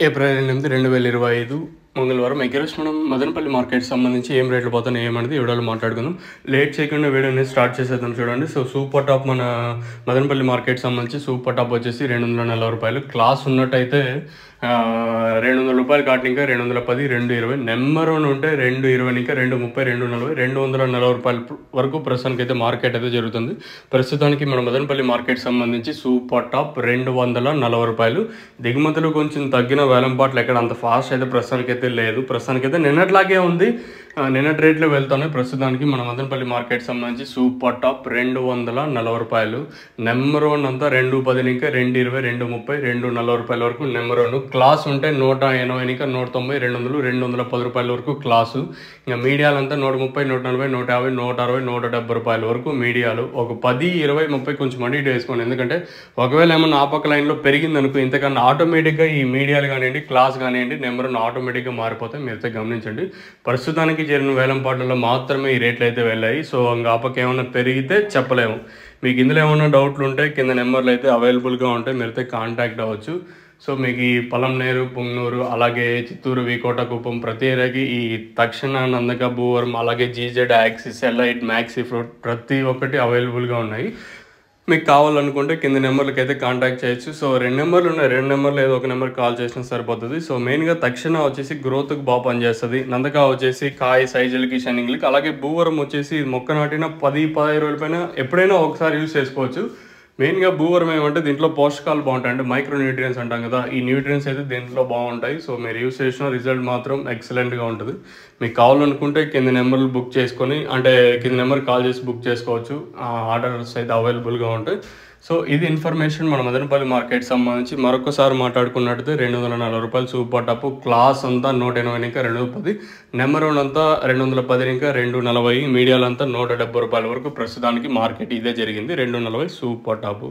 April 8, 2025 మంగళవారం ఎగ్గరస్ మనం Madanapalle market సంబంధించి ఏం రేట్లు పోతున్నాయి ఏమనేది ఈ వీడియోలో మాట్లాడుకుందాం. లేట్ చేయకుండా వీడియోని స్టార్ట్ చేసేద్దాం. చూడండి. సో సూపర్ టాప్ మన మదనపల్లి మార్కెట్ సంబంధించి సూపర్ టాప్ వచ్చేసి 240 రూపాయలు. క్లాస్ ఉన్నట్టయితే 200 రూపాయలు కాటి ఇంకా 210, 220. నెంబర్ వన్ ఉంటే 220 ఇంకా 230, 240, 240 రూపాయల వరకు ప్రస్తుతానికి అయితే మార్కెట్ అయితే జరుగుతుంది. ప్రస్తుతానికి మన మదనపల్లి మార్కెట్ సంబంధించి సూపర్ టాప్ 240 రూపాయలు. దిగుమతులు కొంచెం తగ్గిన వేలంపాట్లు ఎక్కడ అంత ఫాస్ట్ అయితే ప్రస్తుతానికి అయితే లేదు. ప్రస్తుతానికైతే నిన్నట్లాగే ఉంది. నిన్నటి రేట్లో వెళ్తున్నాయి. ప్రస్తుతానికి మన మదనపల్లి మార్కెట్ సంబంధించి సూపర్ టాప్ 240 రూపాయలు. నెంబర్ వన్ అంతా 210 ఇంకా 220, 230, 240 రూపాయల వరకు నెంబర్ వన్. క్లాస్ ఉంటే 180 ఇంకా 190, 200, 210 రూపాయల వరకు క్లాసు. ఇంకా మీడియాలంతా 130, 140, 150, 160, 170 రూపాయల వరకు మీడియాలు. ఒక 10, 20, 30 కొంచెం అడిగి వేసుకోండి. ఎందుకంటే ఒకవేళ ఏమన్నా ఆ పక్క లైన్లో పెరిగింది అనుకో, ఇంతకన్నా ఆటోమేటిక్గా ఈ మీడియాలు కానివ్వండి, క్లాస్ కానివ్వండి, నెంబర్ వన్ ఆటోమేటిక్గా మారిపోతాయి. మీరైతే గమనించండి. ప్రస్తుతానికి జరిగిన వేలంపాట్లలో మాత్రమే ఈ రేట్లు అయితే వెళ్ళాయి. సో ఇంకా ఆ పక్క ఏమైనా పెరిగితే చెప్పలేము. మీకు ఇందులో ఏమైనా డౌట్లు ఉంటే కింద నెంబర్లు అయితే అవైలబుల్గా ఉంటాయి. మీరైతే కాంటాక్ట్ అవ్వచ్చు. సో మీకు ఈ పలంనేరు, పుంగనూరు, అలాగే చిత్తూరు, వీకోట, కుప్పం ప్రతి ఏరియాకి ఈ తక్షణ, నందక, భూవరం, అలాగే GZ, axis, elite, maxi fruit ప్రతి ఒక్కటి అవైలబుల్గా ఉన్నాయి. మీకు కావాలనుకుంటే కింద నెంబర్లకి అయితే కాంటాక్ట్ చేయొచ్చు. సో 2 నెంబర్లు ఉన్నాయి. 2 నెంబర్లు ఏదో ఒక నెంబర్ కాల్ చేసినా సరిపోతుంది. సో మెయిన్గా తక్షణ వచ్చేసి గ్రోత్కి బాగా పనిచేస్తుంది. నందక వచ్చేసి కాయ సైజులకి, షైనింగ్లకి, అలాగే భూవరం వచ్చేసి మొక్క నాటిన 10, 15 రోజుల పైన ఎప్పుడైనా ఒకసారి యూజ్ చేసుకోవచ్చు. మెయిన్గా భూవరం ఏమంటే దీంట్లో పోషకాలు బాగుంటాయి. అంటే మైక్రో న్యూట్రియన్స్ అంటాం కదా, ఈ న్యూట్రియన్స్ అయితే దీంట్లో బాగుంటాయి. సో మీరు యూస్ చేసిన రిజల్ట్ మాత్రం ఎక్సలెంట్గా ఉంటుంది. మీకు కావాలనుకుంటే కింద నెంబర్లు బుక్ చేసుకొని, అంటే కింద నెంబర్ కాల్ చేసి బుక్ చేసుకోవచ్చు. ఆర్డర్స్ అయితే అవైలబుల్గా ఉంటాయి. సో ఇది ఇన్ఫర్మేషన్ మన మదనపల్లి మార్కెట్ సంబంధించి. మరొకసారి మాట్లాడుకున్నట్టయితే 240 రూపాయలు సూపర్ టాప్. క్లాస్ అంతా 180 ఇంకా 210, నెంబర్ వన్ అంతా 210 ఇంకా 240, మీడియాలంతా 170 రూపాయల వరకు ప్రస్తుతానికి మార్కెట్ ఇదే జరిగింది. 240 సూపర్ టాప్.